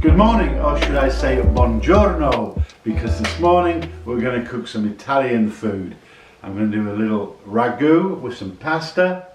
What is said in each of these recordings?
Good morning, or should I say buongiorno, because this morning we're going to cook some Italian food. I'm going to do a little ragu with some pasta.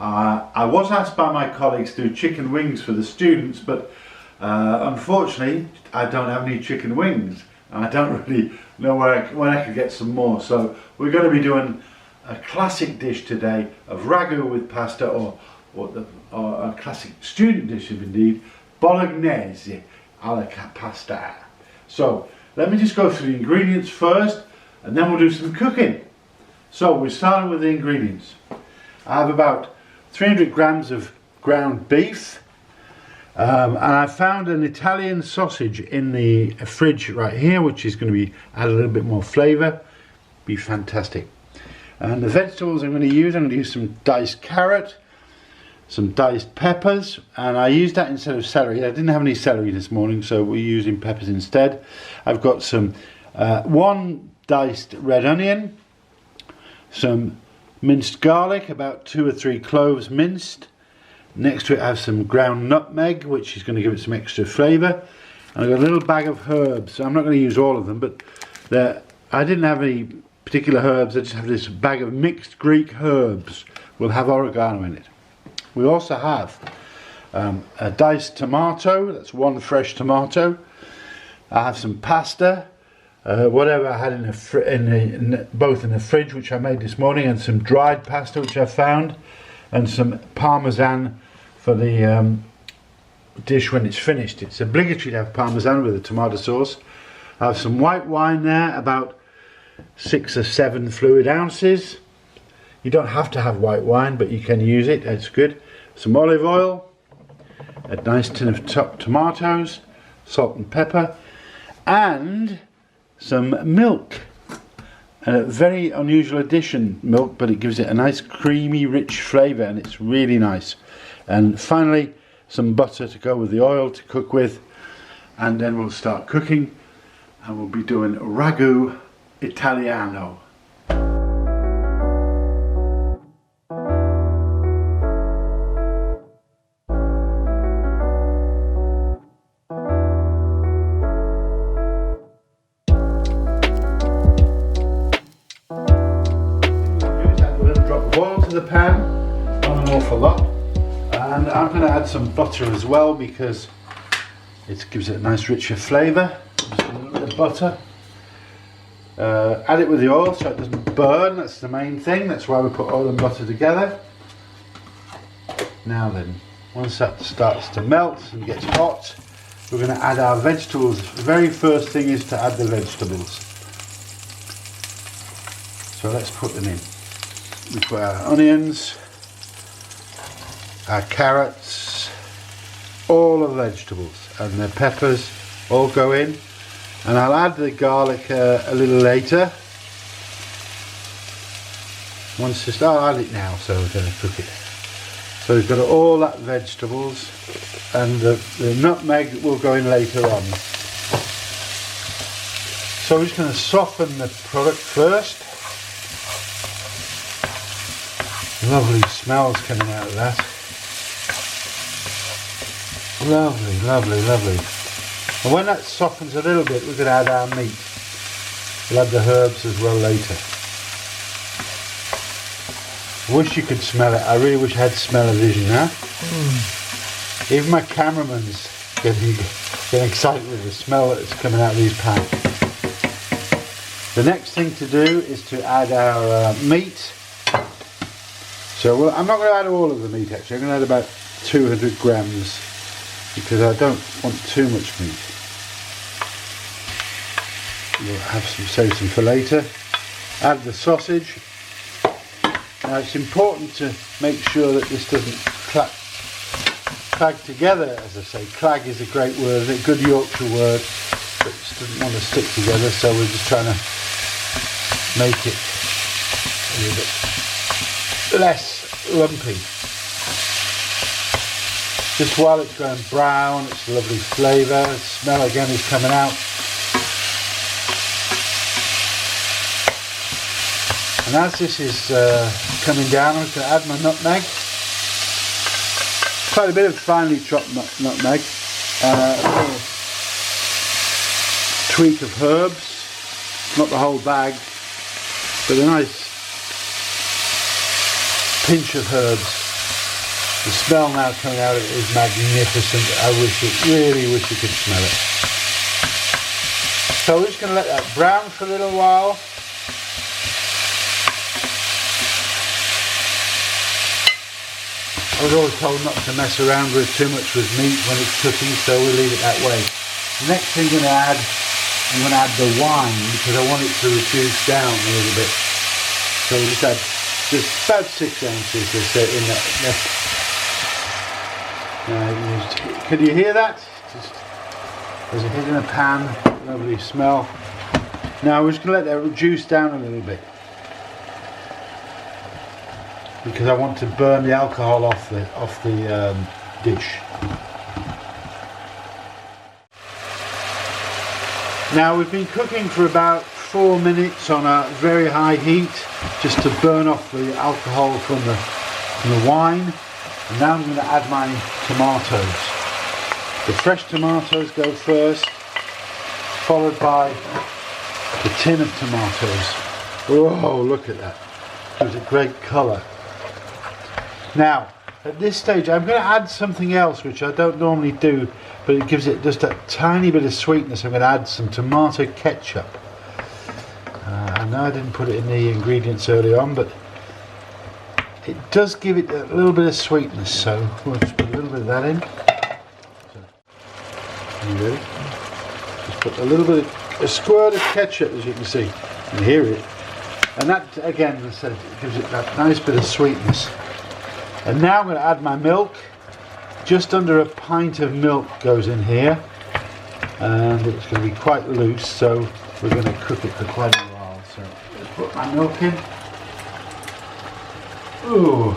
I was asked by my colleagues to do chicken wings for the students, but unfortunately I don't have any chicken wings. I don't really know when I could get some more, so we're going to be doing a classic dish today of ragu with pasta, or a classic student dish indeed, bolognese alla pasta. So let me just go through the ingredients first, and then we'll do some cooking. So we're starting with the ingredients. I have about 300 grams of ground beef, and I found an Italian sausage in the fridge right here, which is going to be add a little bit more flavour. Be fantastic. And the vegetables I'm going to use some diced carrot, some diced peppers, and I used that instead of celery. I didn't have any celery this morning, so we're using peppers instead. I've got some one diced red onion, some minced garlic, about 2 or 3 cloves minced. Next to it I have some ground nutmeg, which is going to give it some extra flavour. And I've got a little bag of herbs. I'm not going to use all of them, but I didn't have any particular herbs. I just have this bag of mixed Greek herbs. We'll have oregano in it. We also have a diced tomato. That's 1 fresh tomato. I have some pasta, whatever I had both in the fridge, which I made this morning, and some dried pasta which I found, and some parmesan for the dish when it's finished. It's obligatory to have parmesan with the tomato sauce. I have some white wine there, about 6 or 7 fluid ounces. You don't have to have white wine, but you can use it, it's good. Some olive oil, a nice tin of chopped tomatoes, salt and pepper, and some milk. A very unusual addition, milk, but it gives it a nice creamy, rich flavour, and it's really nice. And finally, some butter to go with the oil to cook with, and then we'll start cooking, and we'll be doing ragu Italiano. Oil to the pan, not an awful lot, and I'm going to add some butter as well because it gives it a nice richer flavour. Just a little bit of butter. Add it with the oil so it doesn't burn. That's the main thing. That's why we put oil and butter together. Now then, once that starts to melt and gets hot, we're going to add our vegetables. The very first thing is to add the vegetables. So let's put them in. We put our onions, our carrots, all the vegetables, and the peppers all go in, and I'll add the garlic a little later. I'll add it now, so we're going to cook it. So we've got all that vegetables, and the nutmeg will go in later on. So we're just going to soften the product first. Lovely smells coming out of that. Lovely, lovely, lovely. And when that softens a little bit, we're going to add our meat. We'll add the herbs as well later. I wish you could smell it. I really wish I had smell-o-vision now. Even my cameraman's getting excited with the smell that's coming out of these pans. The next thing to do is to add our meat. So I'm not going to add all of the meat actually, I'm going to add about 200 grams because I don't want too much meat. We'll have save some for later. Add the sausage. Now it's important to make sure that this doesn't clag together, as I say. Clag is a great word, a good Yorkshire word, but it just doesn't want to stick together, so we're just trying to make it a little bit less lumpy. Just while it's going brown, it's a lovely flavour. The smell again is coming out. And as this is coming down, I'm going to add my nutmeg. Quite a bit of finely chopped nutmeg. a little tweak of herbs, not the whole bag, but a nice pinch of herbs. The smell now coming out of it is magnificent. Really wish you could smell it. So we're just going to let that brown for a little while. I was always told not to mess around with too much with meat when it's cooking, so we'll leave it that way. The next thing I'm going to add the wine, because I want it to reduce down a little bit. So we'll just add just about 6 ounces in that. Can you hear that? Just as it hit in a pan, lovely smell. Now we're just going to let that reduce down a little bit, because I want to burn the alcohol off the dish. Now we've been cooking for about 4 minutes on a very high heat, just to burn off the alcohol from the wine. And now I'm going to add my tomatoes. The fresh tomatoes go first, followed by the tin of tomatoes. Oh, look at that. Gives it great colour. Now, at this stage, I'm going to add something else which I don't normally do, but it gives it just a tiny bit of sweetness. I'm going to add some tomato ketchup. I know I didn't put it in the ingredients early on, but it does give it a little bit of sweetness, so we'll just put a little bit of that in. Just put a little bit a squirt of ketchup, as you can see. You can hear it. And that, again, as I said, it gives it that nice bit of sweetness. And now I'm going to add my milk. Just under a pint of milk goes in here. And it's going to be quite loose, so we're going to cook it for quite a while. So let's put my milk in. Ooh,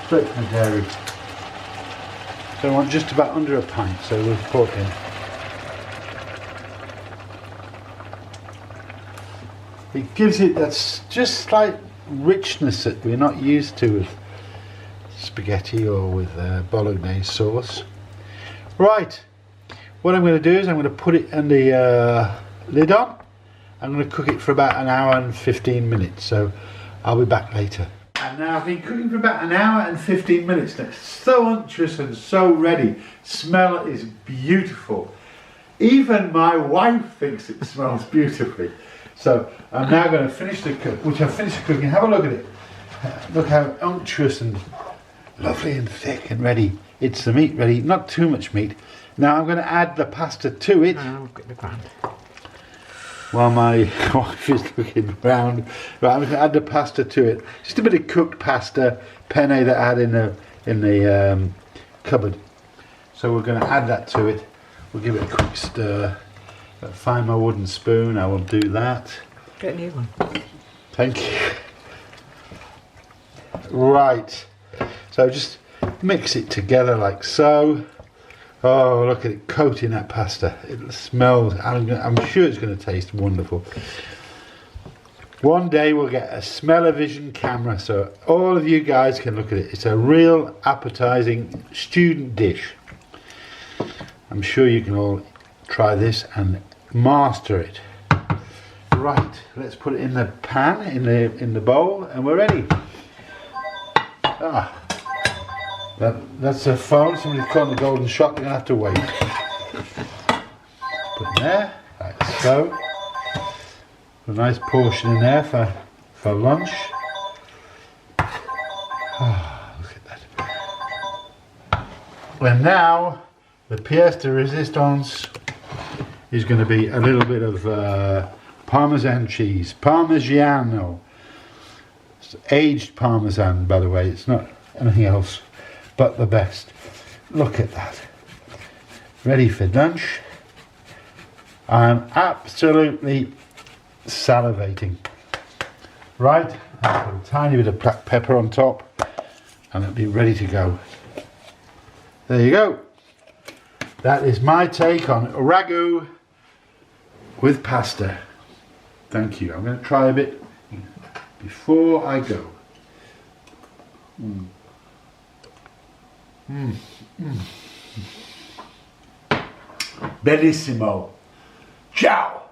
straight from the dairy. So I want just about under a pint, so we'll pour it in. It gives it that just slight richness that we're not used to with spaghetti or with bolognese sauce. Right, what I'm going to do is I'm going to put it on the lid on. I'm going to cook it for about an hour and 15 minutes, so I'll be back later. And now I've been cooking for about an hour and 15 minutes. It's so unctuous and so ready. Smell is beautiful. Even my wife thinks it smells beautifully. So I'm now going to finish the cook, which I've finished the cooking. Have a look at it. Look how unctuous and lovely and thick and ready. It's the meat ready, not too much meat. Now I'm going to add the pasta to it. While my wife is looking round, right, I'm going to add the pasta to it. Just a bit of cooked pasta, penne that I had in the cupboard. So we're going to add that to it. We'll give it a quick stir. Find my wooden spoon. I will do that. Get a new one. Thank you. Right. So just mix it together like so. Oh, look at it coating that pasta. It smells, I'm sure it's going to taste wonderful. One day we'll get a smell-o-vision camera so all of you guys can look at it. It's a real appetizing student dish. I'm sure you can all try this and master it. Right, let's put it in the pan, in the bowl, and we're ready. That's a phone. Somebody's calling the golden shot. They're going to have to wait. Put in there, like so. A nice portion in there for lunch. Oh, look at that. And now, the pièce de résistance is going to be a little bit of Parmesan cheese. Parmigiano. It's aged Parmesan, by the way. It's not anything else but the best. Look at that. Ready for lunch. I'm absolutely salivating. Right, I'll put a tiny bit of black pepper on top and it'll be ready to go. There you go. That is my take on ragu with pasta. Thank you. I'm going to try a bit before I go. Mm. Mm. Mm. Bellissimo. Ciao.